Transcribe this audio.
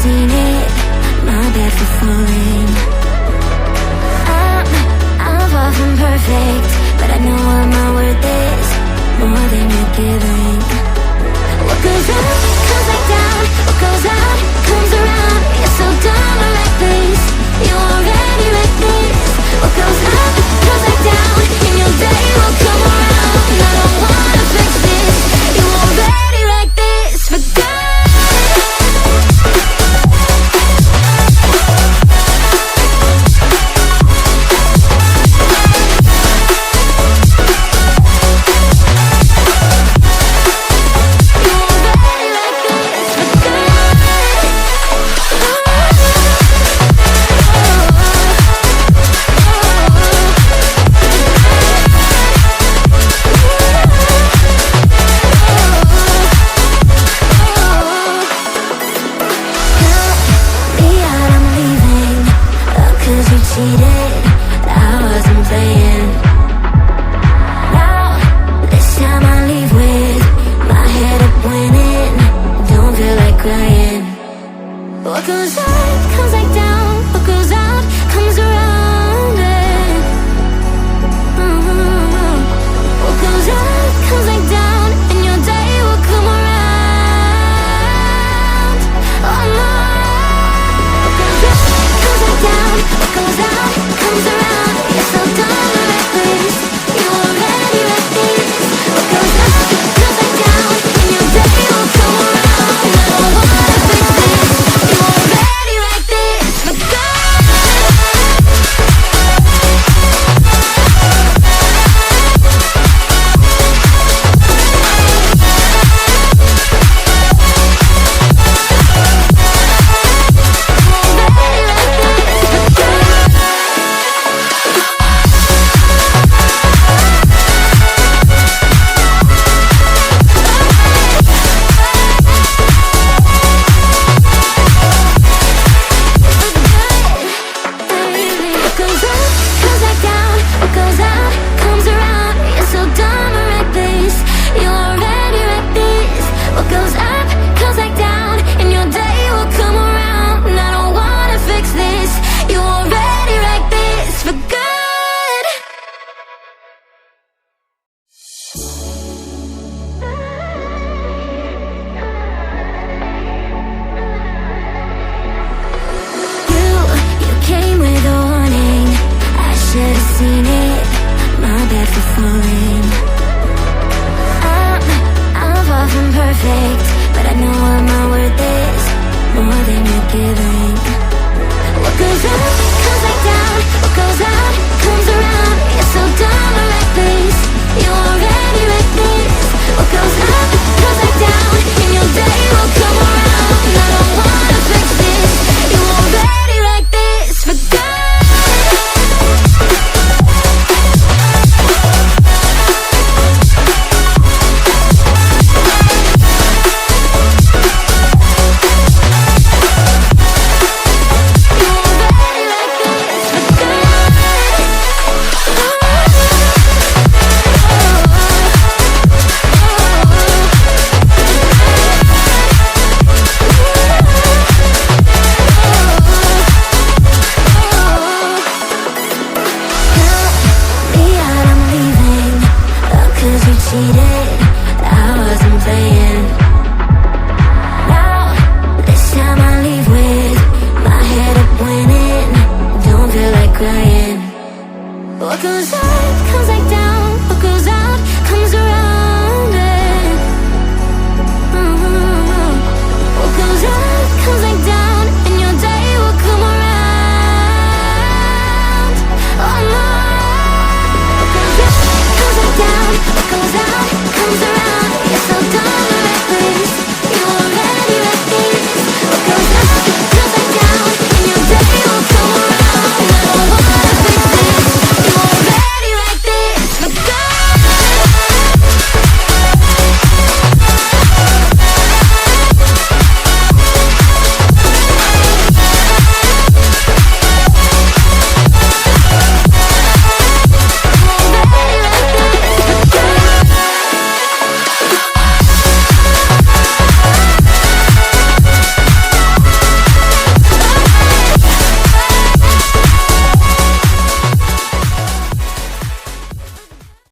seen it, my bad for falling. I'm far from perfect, but I know what my worth is, more than you're giving. What goes up, comes back down. What goes out, comes around. You're so dumb to like this, you're already like this. What goes up, comes back down, and your day will come around. And I don't wanna fix this, you're already like this. For God. What goes up, comes back down. What goes out, comes around. What goes up, comes back down, and your day will come around. Oh no. What goes up, comes back down. What goes out, comes around. You're so dumb to like this, you're already like this. What goes up, comes back down, and your day will come around. And I don't wanna fix this, you're already like this. For God. Seen it, my bad for falling. I'm far from perfect, but I know what my worth is, more than you're giving. What goes up, comes back down. What goes out, comes around. You're so dumb to like this, you're already like this. What goes up, comes back down, and your day will come around. And I don't wanna fix this, you're already like this. For God. Cheated, I wasn't playing. Now, this time I leave with my head up winning. Don't feel like crying. What goes